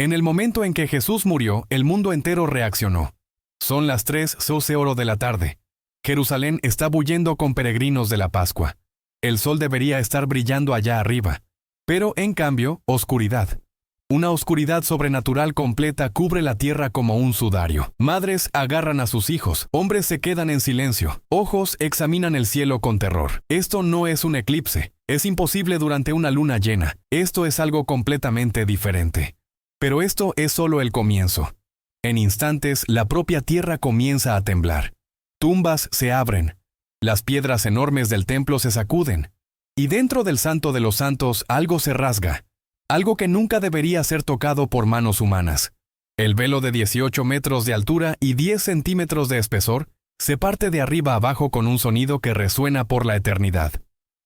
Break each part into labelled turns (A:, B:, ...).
A: En el momento en que Jesús murió, el mundo entero reaccionó. Son las 3:00 de la tarde. Jerusalén está bullendo con peregrinos de la Pascua. El sol debería estar brillando allá arriba. Pero, en cambio, oscuridad. Una oscuridad sobrenatural completa cubre la tierra como un sudario. Madres agarran a sus hijos, hombres se quedan en silencio, ojos examinan el cielo con terror. Esto no es un eclipse, es imposible durante una luna llena. Esto es algo completamente diferente. Pero esto es solo el comienzo. En instantes, la propia tierra comienza a temblar. Tumbas se abren. Las piedras enormes del templo se sacuden. Y dentro del Santo de los Santos algo se rasga. Algo que nunca debería ser tocado por manos humanas. El velo de 18 metros de altura y 10 centímetros de espesor se parte de arriba abajo con un sonido que resuena por la eternidad.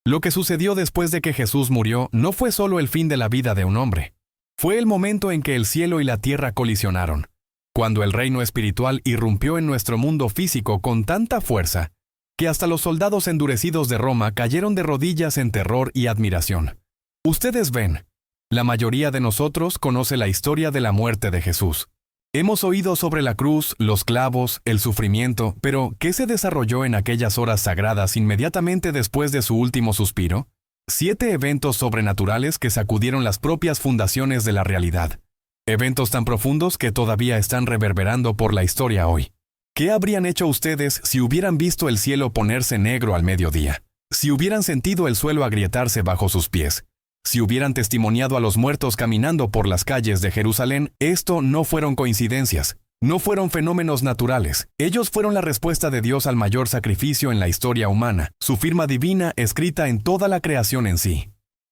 A: Lo que sucedió después de que Jesús murió no fue solo el fin de la vida de un hombre. Fue el momento en que el cielo y la tierra colisionaron. Cuando el reino espiritual irrumpió en nuestro mundo físico con tanta fuerza, que hasta los soldados endurecidos de Roma cayeron de rodillas en terror y admiración. Ustedes ven, la mayoría de nosotros conoce la historia de la muerte de Jesús. Hemos oído sobre la cruz, los clavos, el sufrimiento, pero ¿qué se desarrolló en aquellas horas sagradas inmediatamente después de su último suspiro? 7 eventos sobrenaturales que sacudieron las propias fundaciones de la realidad. Eventos tan profundos que todavía están reverberando por la historia hoy. ¿Qué habrían hecho ustedes si hubieran visto el cielo ponerse negro al mediodía? Si hubieran sentido el suelo agrietarse bajo sus pies? Si hubieran testimoniado a los muertos caminando por las calles de Jerusalén? Esto no fueron coincidencias, no fueron fenómenos naturales. Ellos fueron la respuesta de Dios al mayor sacrificio en la historia humana, su firma divina escrita en toda la creación en sí.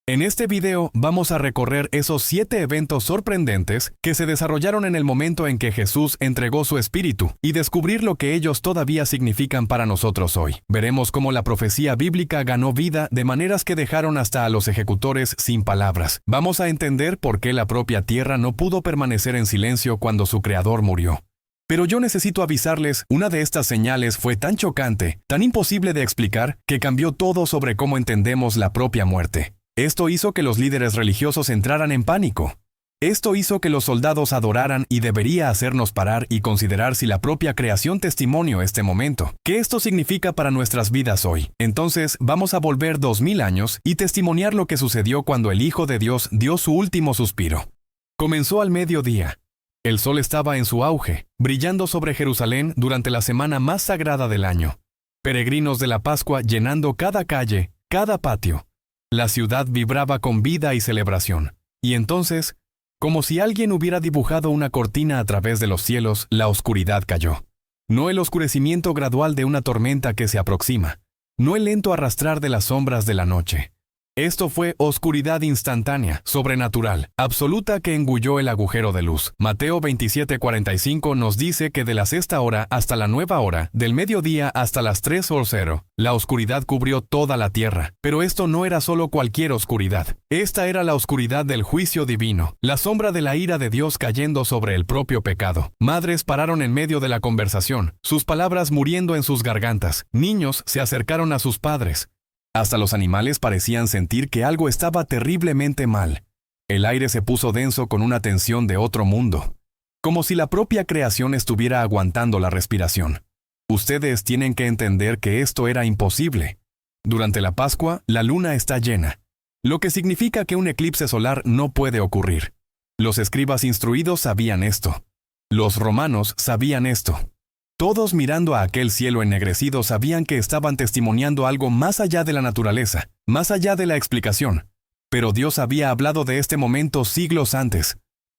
A: En este video vamos a recorrer esos 7 eventos sorprendentes que se desarrollaron en el momento en que Jesús entregó su espíritu y descubrir lo que ellos todavía significan para nosotros hoy. Veremos cómo la profecía bíblica ganó vida de maneras que dejaron hasta a los ejecutores sin palabras. Vamos a entender por qué la propia tierra no pudo permanecer en silencio cuando su creador murió. Pero yo necesito avisarles, una de estas señales fue tan chocante, tan imposible de explicar, que cambió todo sobre cómo entendemos la propia muerte. Esto hizo que los líderes religiosos entraran en pánico. Esto hizo que los soldados adoraran y debería hacernos parar y considerar si la propia creación testimonio este momento. ¿Qué esto significa para nuestras vidas hoy? Entonces, vamos a volver 2000 años y testimoniar lo que sucedió cuando el Hijo de Dios dio su último suspiro. Comenzó al mediodía. El sol estaba en su auge, brillando sobre Jerusalén durante la semana más sagrada del año. Peregrinos de la Pascua llenando cada calle, cada patio. La ciudad vibraba con vida y celebración. Y entonces, como si alguien hubiera dibujado una cortina a través de los cielos, la oscuridad cayó. No el oscurecimiento gradual de una tormenta que se aproxima. No el lento arrastrar de las sombras de la noche. Esto fue oscuridad instantánea, sobrenatural, absoluta que engulló el agujero de luz. Mateo 27:45 nos dice que de la 6ª hora hasta la 9ª hora, del mediodía hasta las 3:00, la oscuridad cubrió toda la tierra. Pero esto no era solo cualquier oscuridad. Esta era la oscuridad del juicio divino, la sombra de la ira de Dios cayendo sobre el propio pecado. Madres pararon en medio de la conversación, sus palabras muriendo en sus gargantas. Niños se acercaron a sus padres. Hasta los animales parecían sentir que algo estaba terriblemente mal. El aire se puso denso con una tensión de otro mundo, como si la propia creación estuviera aguantando la respiración. Ustedes tienen que entender que esto era imposible. Durante la Pascua, la luna está llena, lo que significa que un eclipse solar no puede ocurrir. Los escribas instruidos sabían esto. Los romanos sabían esto. Todos mirando a aquel cielo ennegrecido sabían que estaban testimoniando algo más allá de la naturaleza, más allá de la explicación. Pero Dios había hablado de este momento siglos antes.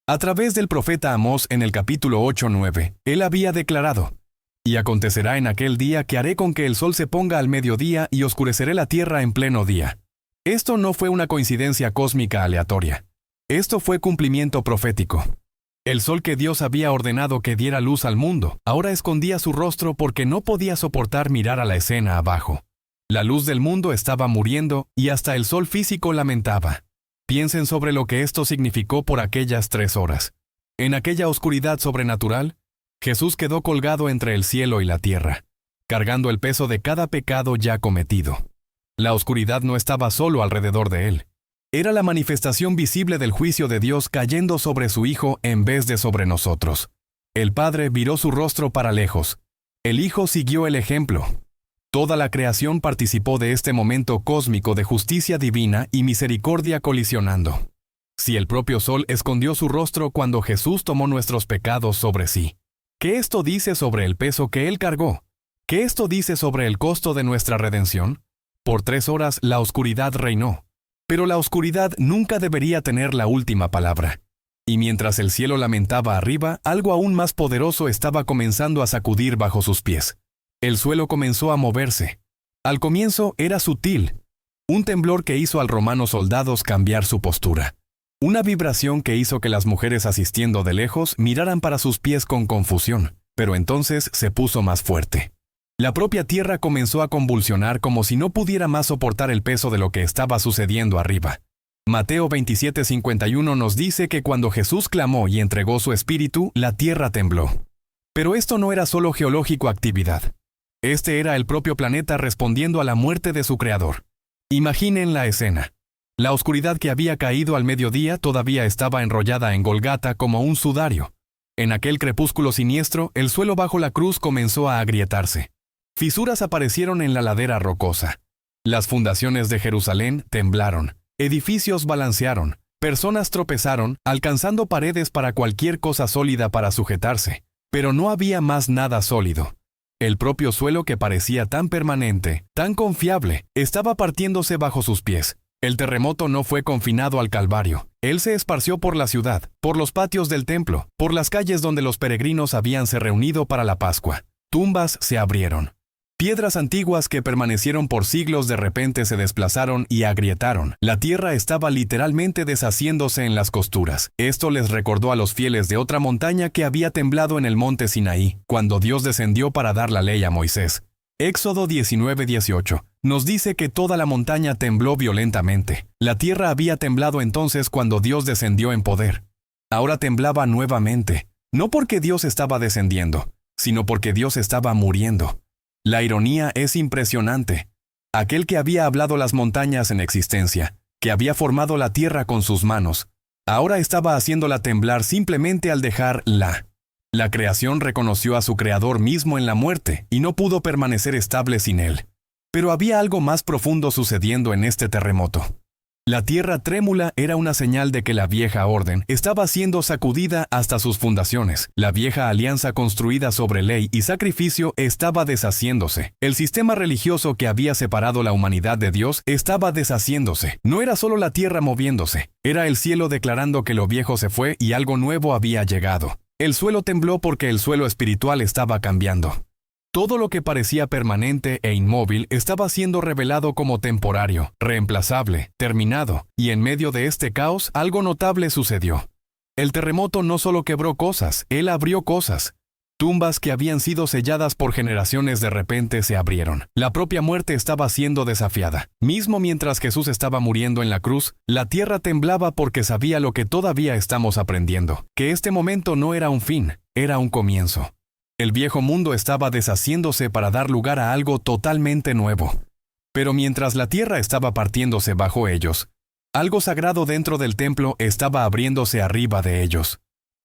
A: A través del profeta Amós en el capítulo 8:9, él había declarado: «Y acontecerá en aquel día que haré con que el sol se ponga al mediodía y oscureceré la tierra en pleno día». Esto no fue una coincidencia cósmica aleatoria. Esto fue cumplimiento profético. El sol que Dios había ordenado que diera luz al mundo, ahora escondía su rostro porque no podía soportar mirar a la escena abajo. La luz del mundo estaba muriendo y hasta el sol físico lamentaba. Piensen sobre lo que esto significó por aquellas 3 horas. En aquella oscuridad sobrenatural, Jesús quedó colgado entre el cielo y la tierra, cargando el peso de cada pecado ya cometido. La oscuridad no estaba solo alrededor de él. Era la manifestación visible del juicio de Dios cayendo sobre su Hijo en vez de sobre nosotros. El Padre viró su rostro para lejos. El Hijo siguió el ejemplo. Toda la creación participó de este momento cósmico de justicia divina y misericordia colisionando. Si el propio sol escondió su rostro cuando Jesús tomó nuestros pecados sobre sí, ¿qué esto dice sobre el peso que Él cargó? ¿Qué esto dice sobre el costo de nuestra redención? Por 3 horas la oscuridad reinó. Pero la oscuridad nunca debería tener la última palabra. Y mientras el cielo lamentaba arriba, algo aún más poderoso estaba comenzando a sacudir bajo sus pies. El suelo comenzó a moverse. Al comienzo era sutil. Un temblor que hizo al romano soldados cambiar su postura. Una vibración que hizo que las mujeres asistiendo de lejos miraran para sus pies con confusión, pero entonces se puso más fuerte. La propia tierra comenzó a convulsionar como si no pudiera más soportar el peso de lo que estaba sucediendo arriba. Mateo 27:51 nos dice que cuando Jesús clamó y entregó su espíritu, la tierra tembló. Pero esto no era solo geológico actividad. Este era el propio planeta respondiendo a la muerte de su creador. Imaginen la escena. La oscuridad que había caído al mediodía todavía estaba enrollada en Golgata como un sudario. En aquel crepúsculo siniestro, el suelo bajo la cruz comenzó a agrietarse. Fisuras aparecieron en la ladera rocosa. Las fundaciones de Jerusalén temblaron. Edificios balancearon. Personas tropezaron, alcanzando paredes para cualquier cosa sólida para sujetarse. Pero no había más nada sólido. El propio suelo que parecía tan permanente, tan confiable, estaba partiéndose bajo sus pies. El terremoto no fue confinado al Calvario. Él se esparció por la ciudad, por los patios del templo, por las calles donde los peregrinos habíanse reunido para la Pascua. Tumbas se abrieron. Piedras antiguas que permanecieron por siglos de repente se desplazaron y agrietaron. La tierra estaba literalmente deshaciéndose en las costuras. Esto les recordó a los fieles de otra montaña que había temblado en el monte Sinaí, cuando Dios descendió para dar la ley a Moisés. Éxodo 19:18 nos dice que toda la montaña tembló violentamente. La tierra había temblado entonces cuando Dios descendió en poder. Ahora temblaba nuevamente, no porque Dios estaba descendiendo, sino porque Dios estaba muriendo. La ironía es impresionante. Aquel que había hablado las montañas en existencia, que había formado la tierra con sus manos, ahora estaba haciéndola temblar simplemente al dejarla. La creación reconoció a su creador mismo en la muerte y no pudo permanecer estable sin él. Pero había algo más profundo sucediendo en este terremoto. La tierra trémula era una señal de que la vieja orden estaba siendo sacudida hasta sus fundaciones. La vieja alianza construida sobre ley y sacrificio estaba deshaciéndose. El sistema religioso que había separado la humanidad de Dios estaba deshaciéndose. No era solo la tierra moviéndose, era el cielo declarando que lo viejo se fue y algo nuevo había llegado. El suelo tembló porque el suelo espiritual estaba cambiando. Todo lo que parecía permanente e inmóvil estaba siendo revelado como temporario, reemplazable, terminado, y en medio de este caos algo notable sucedió. El terremoto no solo quebró cosas, él abrió cosas. Tumbas que habían sido selladas por generaciones de repente se abrieron. La propia muerte estaba siendo desafiada. Mismo mientras Jesús estaba muriendo en la cruz, la tierra temblaba porque sabía lo que todavía estamos aprendiendo, que este momento no era un fin, era un comienzo. El viejo mundo estaba deshaciéndose para dar lugar a algo totalmente nuevo. Pero mientras la tierra estaba partiéndose bajo ellos, algo sagrado dentro del templo estaba abriéndose arriba de ellos.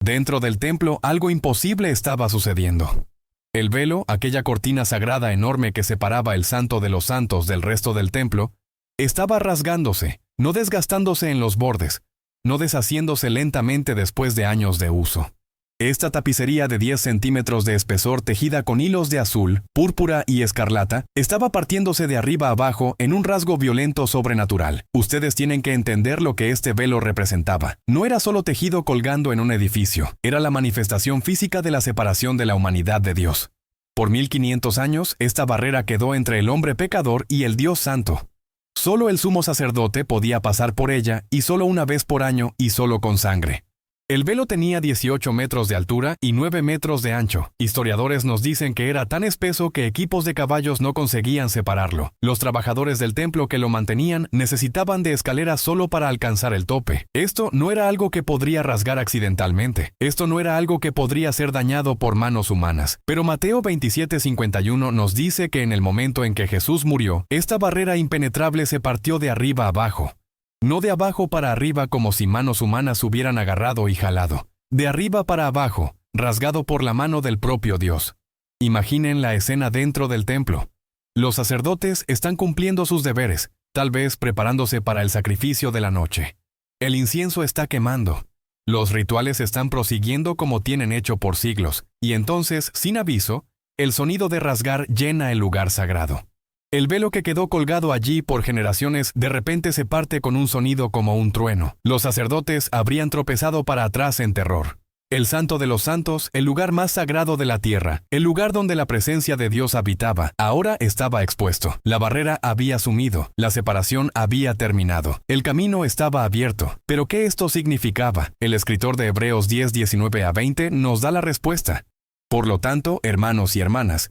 A: Dentro del templo algo imposible estaba sucediendo. El velo, aquella cortina sagrada enorme que separaba el santo de los santos del resto del templo, estaba rasgándose, no desgastándose en los bordes, no deshaciéndose lentamente después de años de uso. Esta tapicería de 10 centímetros de espesor tejida con hilos de azul, púrpura y escarlata, estaba partiéndose de arriba abajo en un rasgo violento sobrenatural. Ustedes tienen que entender lo que este velo representaba. No era solo tejido colgando en un edificio, era la manifestación física de la separación de la humanidad de Dios. Por 1500 años, esta barrera quedó entre el hombre pecador y el Dios santo. Solo el sumo sacerdote podía pasar por ella, y solo una vez por año, y solo con sangre. El velo tenía 18 metros de altura y 9 metros de ancho. Historiadores nos dicen que era tan espeso que equipos de caballos no conseguían separarlo. Los trabajadores del templo que lo mantenían necesitaban de escaleras solo para alcanzar el tope. Esto no era algo que podría rasgar accidentalmente. Esto no era algo que podría ser dañado por manos humanas. Pero Mateo 27:51 nos dice que en el momento en que Jesús murió, esta barrera impenetrable se partió de arriba abajo. No de abajo para arriba como si manos humanas hubieran agarrado y jalado. De arriba para abajo, rasgado por la mano del propio Dios. Imaginen la escena dentro del templo. Los sacerdotes están cumpliendo sus deberes, tal vez preparándose para el sacrificio de la noche. El incienso está quemando. Los rituales están prosiguiendo como tienen hecho por siglos, y entonces, sin aviso, el sonido de rasgar llena el lugar sagrado. El velo que quedó colgado allí por generaciones de repente se parte con un sonido como un trueno. Los sacerdotes habrían tropezado para atrás en terror. El Santo de los Santos, el lugar más sagrado de la tierra, el lugar donde la presencia de Dios habitaba, ahora estaba expuesto. La barrera había sumido, la separación había terminado, el camino estaba abierto. ¿Pero qué esto significaba? El escritor de Hebreos 10, 19 a 20 nos da la respuesta. Por lo tanto, hermanos y hermanas,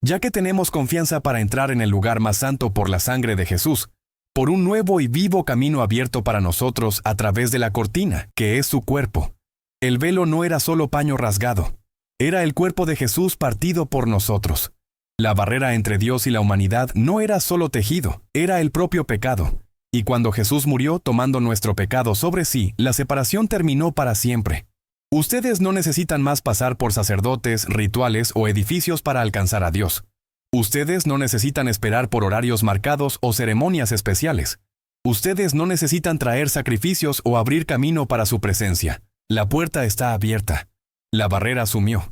A: ya que tenemos confianza para entrar en el lugar más santo por la sangre de Jesús, por un nuevo y vivo camino abierto para nosotros a través de la cortina, que es su cuerpo. El velo no era solo paño rasgado, era el cuerpo de Jesús partido por nosotros. La barrera entre Dios y la humanidad no era solo tejido, era el propio pecado. Y cuando Jesús murió tomando nuestro pecado sobre sí, la separación terminó para siempre. Ustedes no necesitan más pasar por sacerdotes, rituales o edificios para alcanzar a Dios. Ustedes no necesitan esperar por horarios marcados o ceremonias especiales. Ustedes no necesitan traer sacrificios o abrir camino para su presencia. La puerta está abierta. La barrera sumió.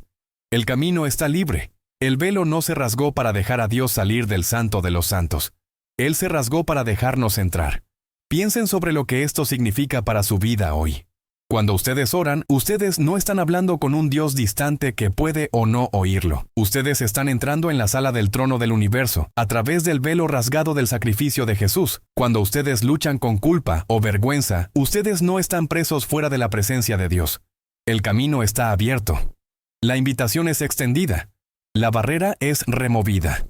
A: El camino está libre. El velo no se rasgó para dejar a Dios salir del Santo de los Santos. Él se rasgó para dejarnos entrar. Piensen sobre lo que esto significa para su vida hoy. Cuando ustedes oran, ustedes no están hablando con un Dios distante que puede o no oírlo. Ustedes están entrando en la sala del trono del universo, a través del velo rasgado del sacrificio de Jesús. Cuando ustedes luchan con culpa o vergüenza, ustedes no están presos fuera de la presencia de Dios. El camino está abierto. La invitación es extendida. La barrera es removida.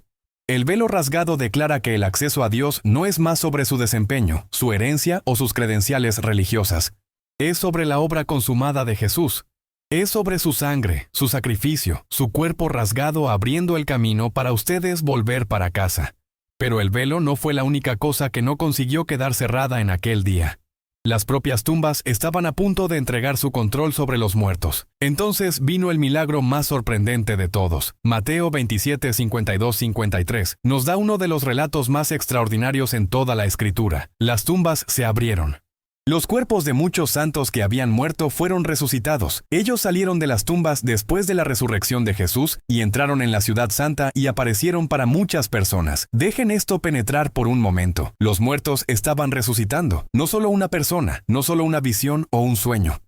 A: El velo rasgado declara que el acceso a Dios no es más sobre su desempeño, su herencia o sus credenciales religiosas. Es sobre la obra consumada de Jesús. Es sobre su sangre, su sacrificio, su cuerpo rasgado abriendo el camino para ustedes volver para casa. Pero el velo no fue la única cosa que no consiguió quedar cerrada en aquel día. Las propias tumbas estaban a punto de entregar su control sobre los muertos. Entonces vino el milagro más sorprendente de todos. Mateo 27, 52, 53 nos da uno de los relatos más extraordinarios en toda la Escritura. Las tumbas se abrieron. Los cuerpos de muchos santos que habían muerto fueron resucitados. Ellos salieron de las tumbas después de la resurrección de Jesús y entraron en la ciudad santa y aparecieron para muchas personas. Dejen esto penetrar por un momento. Los muertos estaban resucitando. No solo una persona, no solo una visión o un sueño.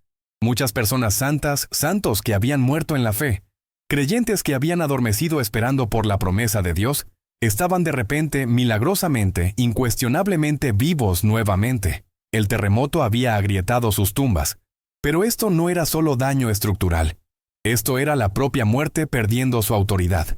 A: Muchas personas santas, santos que habían muerto en la fe, creyentes que habían adormecido esperando por la promesa de Dios, estaban de repente, milagrosamente, incuestionablemente vivos nuevamente. El terremoto había agrietado sus tumbas, pero esto no era solo daño estructural. Esto era la propia muerte perdiendo su autoridad.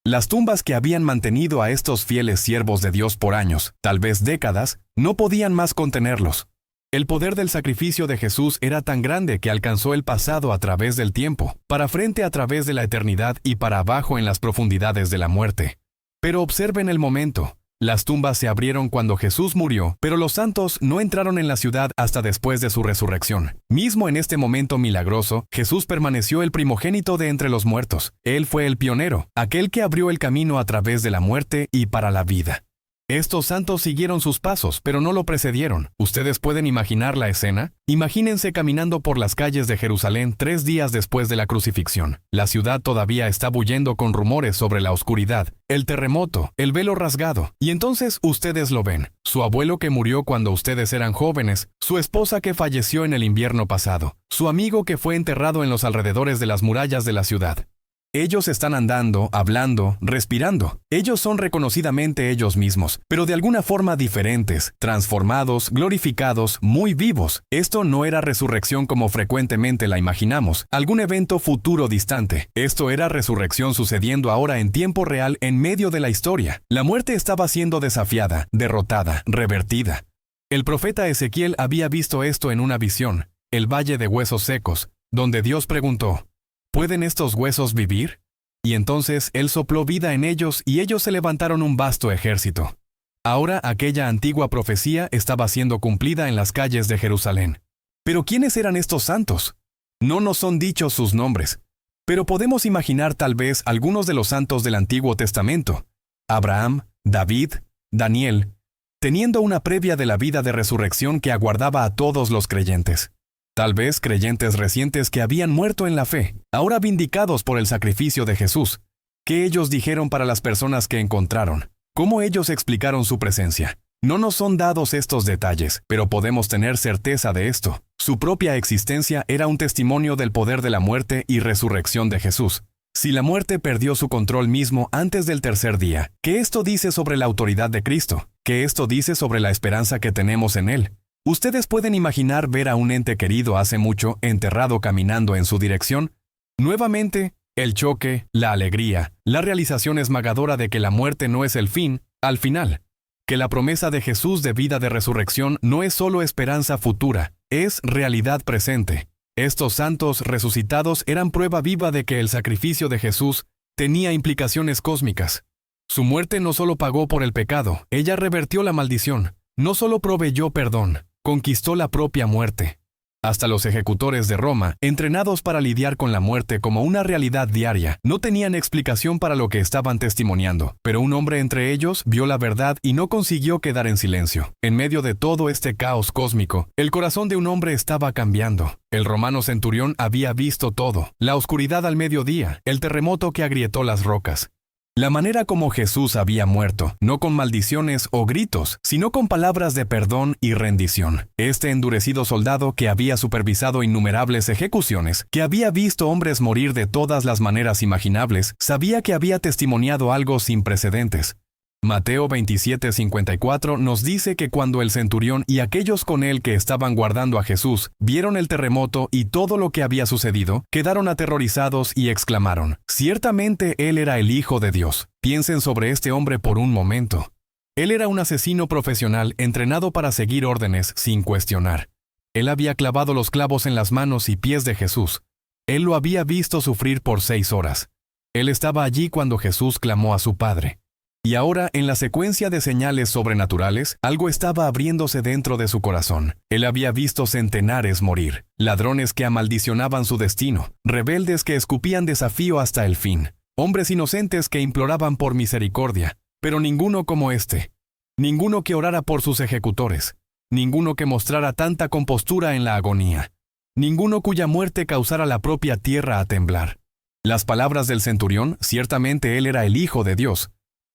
A: Las tumbas que habían mantenido a estos fieles siervos de Dios por años, tal vez décadas, no podían más contenerlos. El poder del sacrificio de Jesús era tan grande que alcanzó el pasado a través del tiempo, para frente a través de la eternidad y para abajo en las profundidades de la muerte. Pero observen el momento. Las tumbas se abrieron cuando Jesús murió, pero los santos no entraron en la ciudad hasta después de su resurrección. Mismo en este momento milagroso, Jesús permaneció el primogénito de entre los muertos. Él fue el pionero, aquel que abrió el camino a través de la muerte y para la vida. Estos santos siguieron sus pasos, pero no lo precedieron. ¿Ustedes pueden imaginar la escena? Imagínense caminando por las calles de Jerusalén 3 días después de la crucifixión. La ciudad todavía está bullendo con rumores sobre la oscuridad, el terremoto, el velo rasgado. Y entonces ustedes lo ven. Su abuelo que murió cuando ustedes eran jóvenes, su esposa que falleció en el invierno pasado, su amigo que fue enterrado en los alrededores de las murallas de la ciudad. Ellos están andando, hablando, respirando. Ellos son reconocidamente ellos mismos, pero de alguna forma diferentes, transformados, glorificados, muy vivos. Esto no era resurrección como frecuentemente la imaginamos, algún evento futuro distante. Esto era resurrección sucediendo ahora en tiempo real en medio de la historia. La muerte estaba siendo desafiada, derrotada, revertida. El profeta Ezequiel había visto esto en una visión, el valle de huesos secos, donde Dios preguntó: ¿pueden estos huesos vivir? Y entonces Él sopló vida en ellos y ellos se levantaron un vasto ejército. Ahora aquella antigua profecía estaba siendo cumplida en las calles de Jerusalén. ¿Pero quiénes eran estos santos? No nos son dichos sus nombres, pero podemos imaginar tal vez algunos de los santos del Antiguo Testamento: Abraham, David, Daniel, teniendo una previa de la vida de resurrección que aguardaba a todos los creyentes. Tal vez creyentes recientes que habían muerto en la fe, ahora vindicados por el sacrificio de Jesús. ¿Qué ellos dijeron para las personas que encontraron? ¿Cómo ellos explicaron su presencia? No nos son dados estos detalles, pero podemos tener certeza de esto. Su propia existencia era un testimonio del poder de la muerte y resurrección de Jesús. Si la muerte perdió su control mismo antes del tercer día, ¿qué esto dice sobre la autoridad de Cristo? ¿Qué esto dice sobre la esperanza que tenemos en Él? ¿Ustedes pueden imaginar ver a un ente querido hace mucho enterrado caminando en su dirección? Nuevamente, el choque, la alegría, la realización esmagadora de que la muerte no es el fin, al final. Que la promesa de Jesús de vida de resurrección no es solo esperanza futura, es realidad presente. Estos santos resucitados eran prueba viva de que el sacrificio de Jesús tenía implicaciones cósmicas. Su muerte no solo pagó por el pecado, ella revertió la maldición. No solo proveyó perdón, conquistó la propia muerte. Hasta los ejecutores de Roma, entrenados para lidiar con la muerte como una realidad diaria, no tenían explicación para lo que estaban testimoniando, pero un hombre entre ellos vio la verdad y no consiguió quedar en silencio. En medio de todo este caos cósmico, el corazón de un hombre estaba cambiando. El romano centurión había visto todo: la oscuridad al mediodía, el terremoto que agrietó las rocas. La manera como Jesús había muerto, no con maldiciones o gritos, sino con palabras de perdón y rendición. Este endurecido soldado que había supervisado innumerables ejecuciones, que había visto hombres morir de todas las maneras imaginables, sabía que había testimoniado algo sin precedentes. Mateo 27:54 nos dice que cuando el centurión y aquellos con él que estaban guardando a Jesús vieron el terremoto y todo lo que había sucedido, quedaron aterrorizados y exclamaron: «Ciertamente él era el Hijo de Dios». Piensen sobre este hombre por un momento. Él era un asesino profesional entrenado para seguir órdenes sin cuestionar. Él había clavado los clavos en las manos y pies de Jesús. Él lo había visto sufrir por 6 horas. Él estaba allí cuando Jesús clamó a su Padre. Y ahora, en la secuencia de señales sobrenaturales, algo estaba abriéndose dentro de su corazón. Él había visto centenares morir, ladrones que amaldicionaban su destino, rebeldes que escupían desafío hasta el fin, hombres inocentes que imploraban por misericordia, pero ninguno como este. Ninguno que orara por sus ejecutores, ninguno que mostrara tanta compostura en la agonía, ninguno cuya muerte causara la propia tierra a temblar. Las palabras del centurión, ciertamente él era el Hijo de Dios,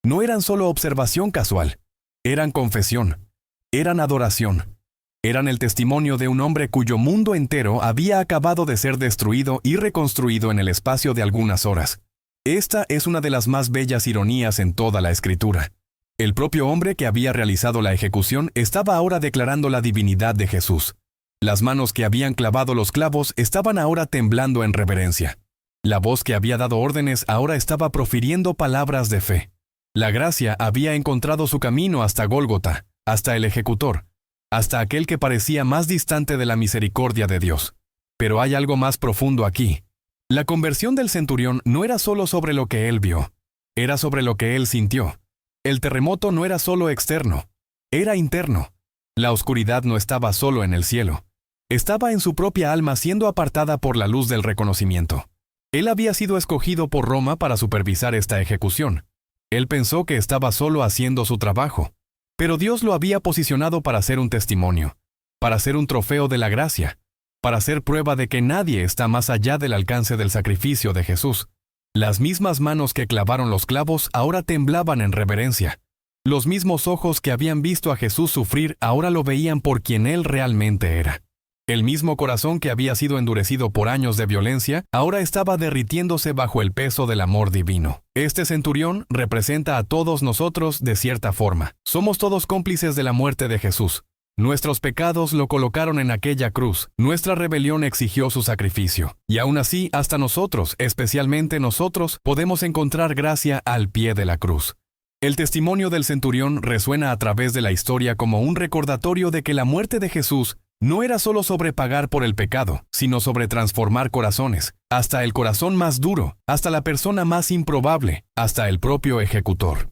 A: no eran solo observación casual, eran confesión, eran adoración, eran el testimonio de un hombre cuyo mundo entero había acabado de ser destruido y reconstruido en el espacio de algunas horas. Esta es una de las más bellas ironías en toda la Escritura. El propio hombre que había realizado la ejecución estaba ahora declarando la divinidad de Jesús. Las manos que habían clavado los clavos estaban ahora temblando en reverencia. La voz que había dado órdenes ahora estaba profiriendo palabras de fe. La gracia había encontrado su camino hasta Gólgota, hasta el ejecutor, hasta aquel que parecía más distante de la misericordia de Dios. Pero hay algo más profundo aquí. La conversión del centurión no era solo sobre lo que él vio, era sobre lo que él sintió. El terremoto no era solo externo, era interno. La oscuridad no estaba solo en el cielo, estaba en su propia alma siendo apartada por la luz del reconocimiento. Él había sido escogido por Roma para supervisar esta ejecución. Él pensó que estaba solo haciendo su trabajo, pero Dios lo había posicionado para ser un testimonio, para ser un trofeo de la gracia, para ser prueba de que nadie está más allá del alcance del sacrificio de Jesús. Las mismas manos que clavaron los clavos ahora temblaban en reverencia. Los mismos ojos que habían visto a Jesús sufrir ahora lo veían por quien Él realmente era. El mismo corazón que había sido endurecido por años de violencia, ahora estaba derritiéndose bajo el peso del amor divino. Este centurión representa a todos nosotros de cierta forma. Somos todos cómplices de la muerte de Jesús. Nuestros pecados lo colocaron en aquella cruz. Nuestra rebelión exigió su sacrificio. Y aún así, hasta nosotros, especialmente nosotros, podemos encontrar gracia al pie de la cruz. El testimonio del centurión resuena a través de la historia como un recordatorio de que la muerte de Jesús no era solo sobre pagar por el pecado, sino sobre transformar corazones, hasta el corazón más duro, hasta la persona más improbable, hasta el propio ejecutor.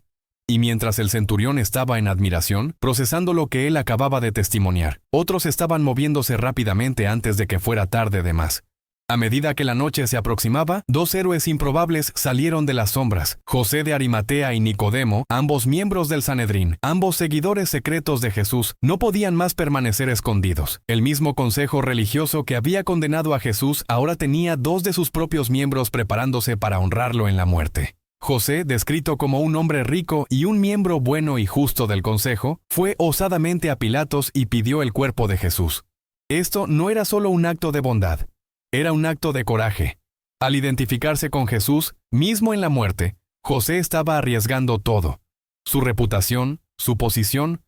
A: Y mientras el centurión estaba en admiración, procesando lo que él acababa de testimoniar, otros estaban moviéndose rápidamente antes de que fuera tarde de más. A medida que la noche se aproximaba, dos héroes improbables salieron de las sombras, José de Arimatea y Nicodemo, ambos miembros del Sanedrín, ambos seguidores secretos de Jesús, no podían más permanecer escondidos. El mismo consejo religioso que había condenado a Jesús ahora tenía dos de sus propios miembros preparándose para honrarlo en la muerte. José, descrito como un hombre rico y un miembro bueno y justo del consejo, fue osadamente a Pilatos y pidió el cuerpo de Jesús. Esto no era solo un acto de bondad. Era un acto de coraje. Al identificarse con Jesús, mismo en la muerte, José estaba arriesgando todo. Su reputación, su posición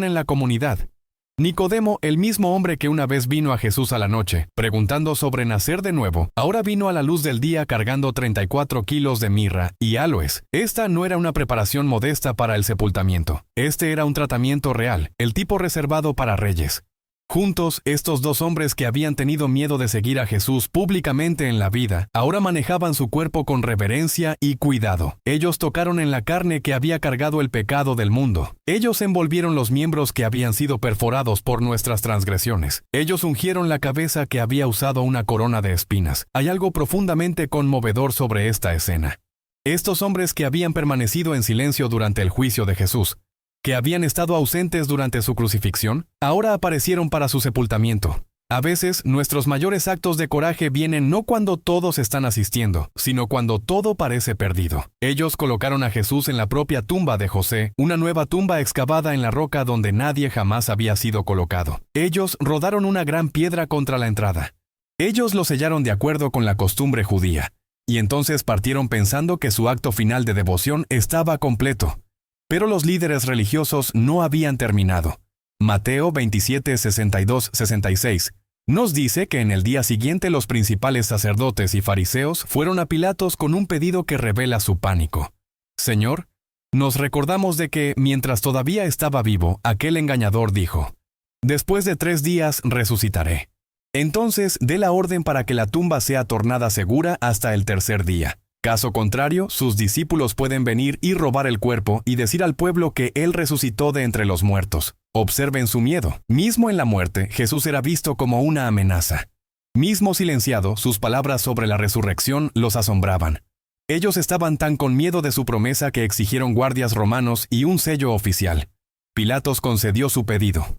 A: en la comunidad. Nicodemo, el mismo hombre que una vez vino a Jesús a la noche, preguntando sobre nacer de nuevo, ahora vino a la luz del día cargando 34 kilos de mirra y áloes. Esta no era una preparación modesta para el sepultamiento. Este era un tratamiento real, el tipo reservado para reyes. Juntos, estos dos hombres que habían tenido miedo de seguir a Jesús públicamente en la vida, ahora manejaban su cuerpo con reverencia y cuidado. Ellos tocaron en la carne que había cargado el pecado del mundo. Ellos envolvieron los miembros que habían sido perforados por nuestras transgresiones. Ellos ungieron la cabeza que había usado una corona de espinas. Hay algo profundamente conmovedor sobre esta escena. Estos hombres que habían permanecido en silencio durante el juicio de Jesús, que habían estado ausentes durante su crucifixión, ahora aparecieron para su sepultamiento. A veces, nuestros mayores actos de coraje vienen no cuando todos están asistiendo, sino cuando todo parece perdido. Ellos colocaron a Jesús en la propia tumba de José, una nueva tumba excavada en la roca donde nadie jamás había sido colocado. Ellos rodaron una gran piedra contra la entrada. Ellos lo sellaron de acuerdo con la costumbre judía, y entonces partieron pensando que su acto final de devoción estaba completo. Pero los líderes religiosos no habían terminado. Mateo 27, 62, 66 nos dice que en el día siguiente los principales sacerdotes y fariseos fueron a Pilatos con un pedido que revela su pánico. Señor, nos recordamos de que, mientras todavía estaba vivo, aquel engañador dijo, «Después de 3 días resucitaré». Entonces, dé la orden para que la tumba sea tornada segura hasta el 3er día. Caso contrario, sus discípulos pueden venir y robar el cuerpo y decir al pueblo que Él resucitó de entre los muertos. Observen su miedo. Mismo en la muerte, Jesús era visto como una amenaza. Mismo silenciado, sus palabras sobre la resurrección los asombraban. Ellos estaban tan con miedo de su promesa que exigieron guardias romanos y un sello oficial. Pilatos concedió su pedido.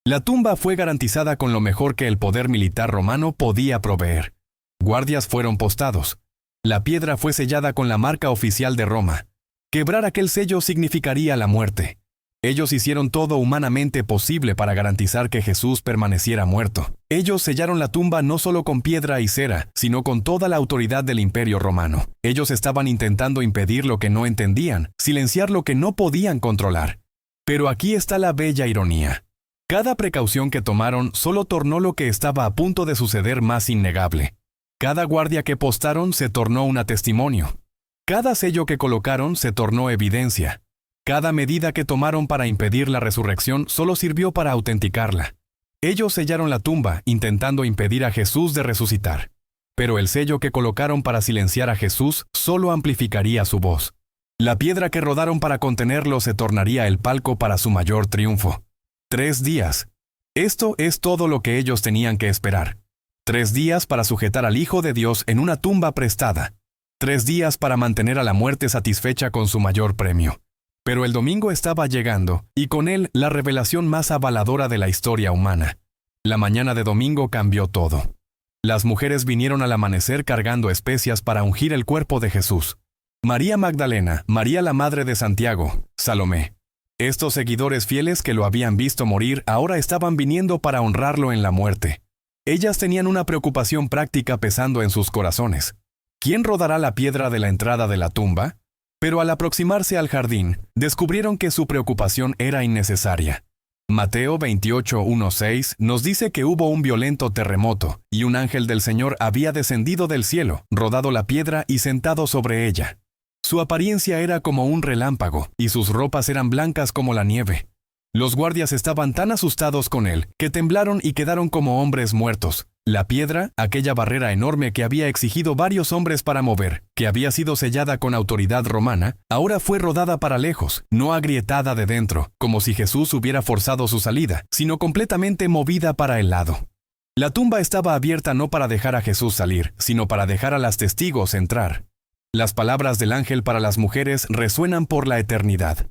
A: La tumba fue garantizada con lo mejor que el poder militar romano podía proveer. Guardias fueron postados. La piedra fue sellada con la marca oficial de Roma. Quebrar aquel sello significaría la muerte. Ellos hicieron todo humanamente posible para garantizar que Jesús permaneciera muerto. Ellos sellaron la tumba no solo con piedra y cera, sino con toda la autoridad del Imperio Romano. Ellos estaban intentando impedir lo que no entendían, silenciar lo que no podían controlar. Pero aquí está la bella ironía. Cada precaución que tomaron solo tornó lo que estaba a punto de suceder más innegable. Cada guardia que postaron se tornó un testimonio. Cada sello que colocaron se tornó evidencia. Cada medida que tomaron para impedir la resurrección solo sirvió para autenticarla. Ellos sellaron la tumba, intentando impedir a Jesús de resucitar. Pero el sello que colocaron para silenciar a Jesús solo amplificaría su voz. La piedra que rodaron para contenerlo se tornaría el palco para su mayor triunfo. 3 días. Esto es todo lo que ellos tenían que esperar. 3 días para sujetar al Hijo de Dios en una tumba prestada. 3 días para mantener a la muerte satisfecha con su mayor premio. Pero el domingo estaba llegando, y con él la revelación más avaladora de la historia humana. La mañana de domingo cambió todo. Las mujeres vinieron al amanecer cargando especias para ungir el cuerpo de Jesús. María Magdalena, María la madre de Santiago, Salomé. Estos seguidores fieles que lo habían visto morir ahora estaban viniendo para honrarlo en la muerte. Ellas tenían una preocupación práctica pesando en sus corazones. ¿Quién rodará la piedra de la entrada de la tumba? Pero al aproximarse al jardín, descubrieron que su preocupación era innecesaria. Mateo 28:1-6 nos dice que hubo un violento terremoto, y un ángel del Señor había descendido del cielo, rodado la piedra y sentado sobre ella. Su apariencia era como un relámpago, y sus ropas eran blancas como la nieve. Los guardias estaban tan asustados con él, que temblaron y quedaron como hombres muertos. La piedra, aquella barrera enorme que había exigido varios hombres para mover, que había sido sellada con autoridad romana, ahora fue rodada para lejos, no agrietada de dentro, como si Jesús hubiera forzado su salida, sino completamente movida para el lado. La tumba estaba abierta no para dejar a Jesús salir, sino para dejar a las testigos entrar. Las palabras del ángel para las mujeres resuenan por la eternidad.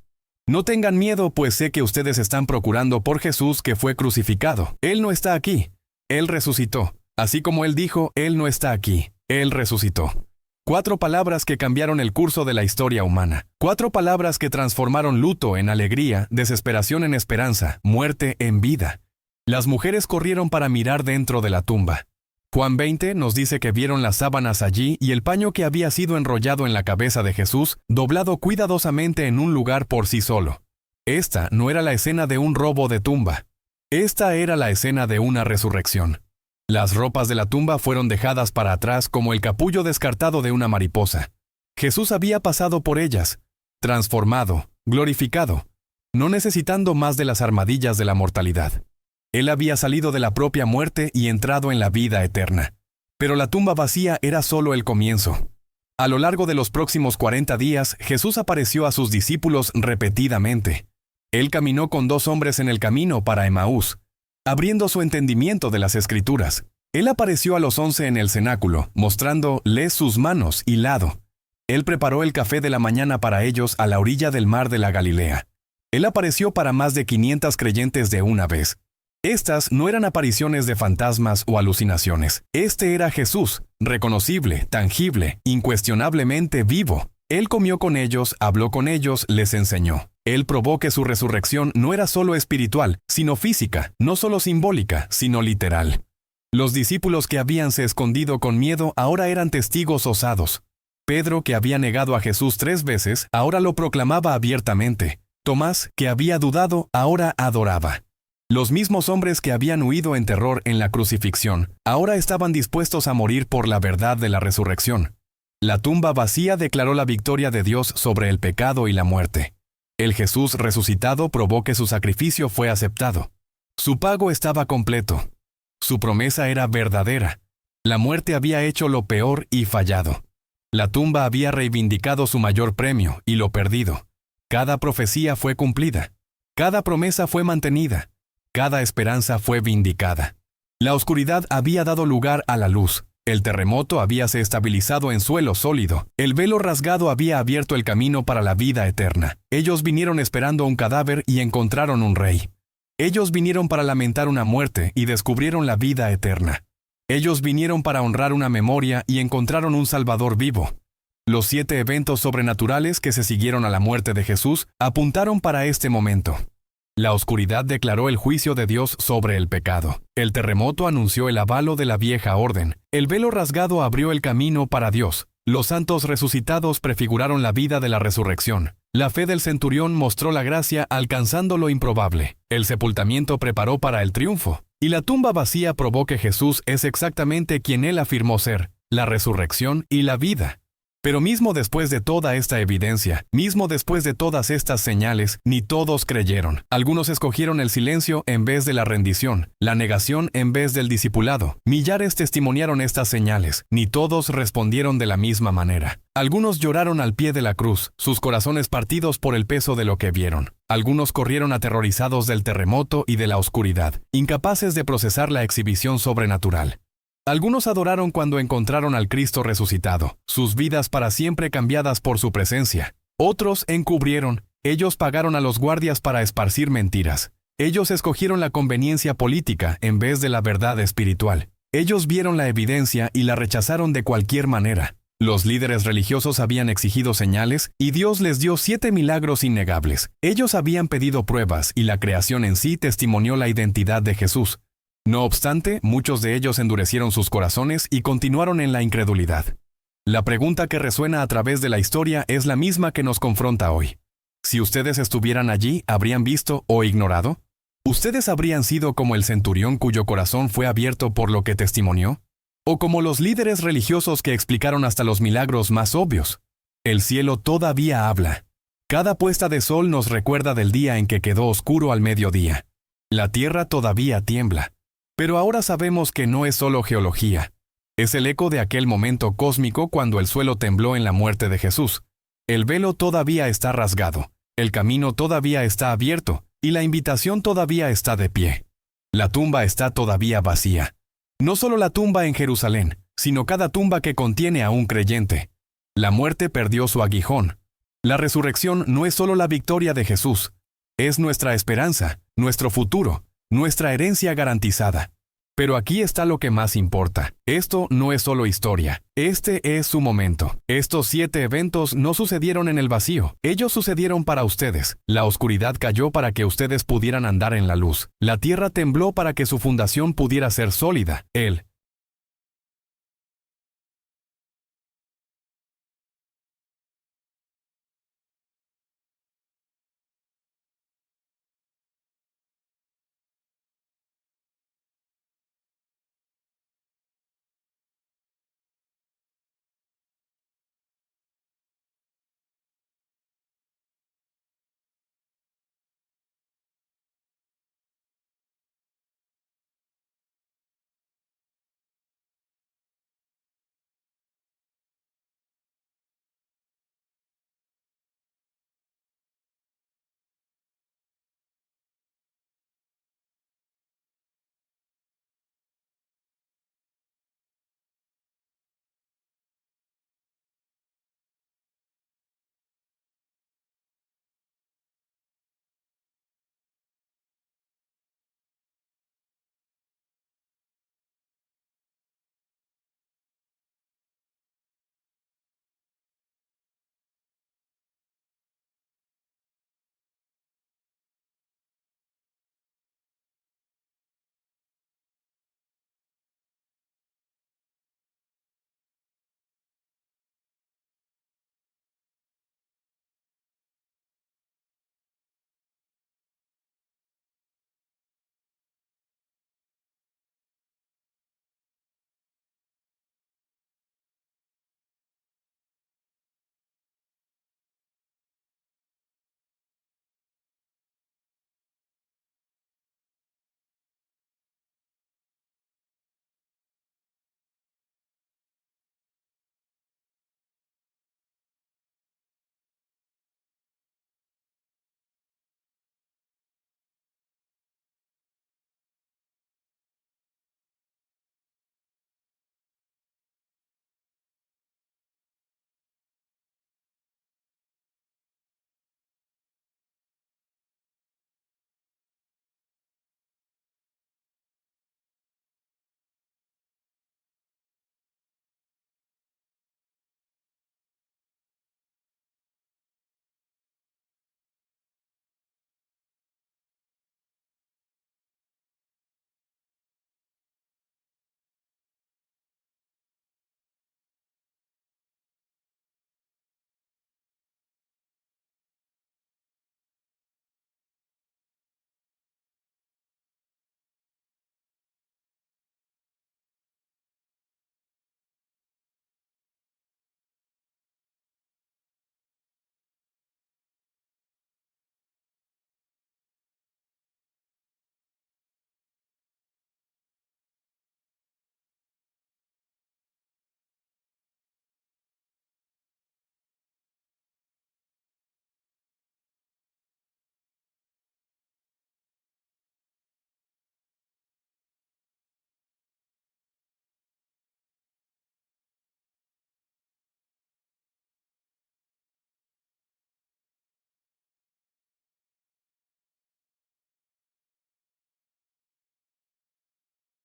A: No tengan miedo, pues sé que ustedes están procurando por Jesús que fue crucificado. Él no está aquí. Él resucitó. Así como Él dijo, Él no está aquí. Él resucitó. 4 palabras que cambiaron el curso de la historia humana. 4 palabras que transformaron luto en alegría, desesperación en esperanza, muerte en vida. Las mujeres corrieron para mirar dentro de la tumba. Juan 20 nos dice que vieron las sábanas allí y el paño que había sido enrollado en la cabeza de Jesús, doblado cuidadosamente en un lugar por sí solo. Esta no era la escena de un robo de tumba. Esta era la escena de una resurrección. Las ropas de la tumba fueron dejadas para atrás como el capullo descartado de una mariposa. Jesús había pasado por ellas, transformado, glorificado, no necesitando más de las armadillas de la mortalidad. Él había salido de la propia muerte y entrado en la vida eterna. Pero la tumba vacía era solo el comienzo. A lo largo de los próximos 40 días, Jesús apareció a sus discípulos repetidamente. Él caminó con 2 hombres en el camino para Emaús, abriendo su entendimiento de las Escrituras. Él apareció a los 11 en el cenáculo, mostrándoles sus manos y lado. Él preparó el café de la mañana para ellos a la orilla del mar de la Galilea. Él apareció para más de 500 creyentes de una vez. Estas no eran apariciones de fantasmas o alucinaciones. Este era Jesús, reconocible, tangible, incuestionablemente vivo. Él comió con ellos, habló con ellos, les enseñó. Él probó que su resurrección no era solo espiritual, sino física, no solo simbólica, sino literal. Los discípulos que habíanse escondido con miedo ahora eran testigos osados. Pedro, que había negado a Jesús 3 veces, ahora lo proclamaba abiertamente. Tomás, que había dudado, ahora adoraba. Los mismos hombres que habían huido en terror en la crucifixión, ahora estaban dispuestos a morir por la verdad de la resurrección. La tumba vacía declaró la victoria de Dios sobre el pecado y la muerte. El Jesús resucitado probó que su sacrificio fue aceptado. Su pago estaba completo. Su promesa era verdadera. La muerte había hecho lo peor y fallado. La tumba había reivindicado su mayor premio y lo perdido. Cada profecía fue cumplida. Cada promesa fue mantenida. Cada esperanza fue vindicada. La oscuridad había dado lugar a la luz. El terremoto habíase estabilizado en suelo sólido. El velo rasgado había abierto el camino para la vida eterna. Ellos vinieron esperando un cadáver y encontraron un rey. Ellos vinieron para lamentar una muerte y descubrieron la vida eterna. Ellos vinieron para honrar una memoria y encontraron un Salvador vivo. Los 7 eventos sobrenaturales que se siguieron a la muerte de Jesús apuntaron para este momento. La oscuridad declaró el juicio de Dios sobre el pecado. El terremoto anunció el avalo de la vieja orden. El velo rasgado abrió el camino para Dios. Los santos resucitados prefiguraron la vida de la resurrección. La fe del centurión mostró la gracia alcanzando lo improbable. El sepultamiento preparó para el triunfo. Y la tumba vacía probó que Jesús es exactamente quien él afirmó ser, la resurrección y la vida. Pero mismo después de toda esta evidencia, mismo después de todas estas señales, ni todos creyeron. Algunos escogieron el silencio en vez de la rendición, la negación en vez del discipulado. Millares testimoniaron estas señales, ni todos respondieron de la misma manera. Algunos lloraron al pie de la cruz, sus corazones partidos por el peso de lo que vieron. Algunos corrieron aterrorizados del terremoto y de la oscuridad, incapaces de procesar la exhibición sobrenatural. Algunos adoraron cuando encontraron al Cristo resucitado, sus vidas para siempre cambiadas por su presencia. Otros encubrieron, ellos pagaron a los guardias para esparcir mentiras. Ellos escogieron la conveniencia política en vez de la verdad espiritual. Ellos vieron la evidencia y la rechazaron de cualquier manera. Los líderes religiosos habían exigido señales y Dios les dio 7 milagros innegables. Ellos habían pedido pruebas y la creación en sí testimonió la identidad de Jesús. No obstante, muchos de ellos endurecieron sus corazones y continuaron en la incredulidad. La pregunta que resuena a través de la historia es la misma que nos confronta hoy. Si ustedes estuvieran allí, ¿habrían visto o ignorado? ¿Ustedes habrían sido como el centurión cuyo corazón fue abierto por lo que testimonió? ¿O como los líderes religiosos que explicaron hasta los milagros más obvios? El cielo todavía habla. Cada puesta de sol nos recuerda del día en que quedó oscuro al mediodía. La tierra todavía tiembla. Pero ahora sabemos que no es solo geología. Es el eco de aquel momento cósmico cuando el suelo tembló en la muerte de Jesús. El velo todavía está rasgado, el camino todavía está abierto, y la invitación todavía está de pie. La tumba está todavía vacía. No solo la tumba en Jerusalén, sino cada tumba que contiene a un creyente. La muerte perdió su aguijón. La resurrección no es solo la victoria de Jesús, es nuestra esperanza, nuestro futuro, nuestra herencia garantizada. Pero aquí está lo que más importa. Esto no es solo historia. Este es su momento. Estos 7 eventos no sucedieron en el vacío. Ellos sucedieron para ustedes. La oscuridad cayó para que ustedes pudieran andar en la luz. La tierra tembló para que su fundación pudiera ser sólida. Él,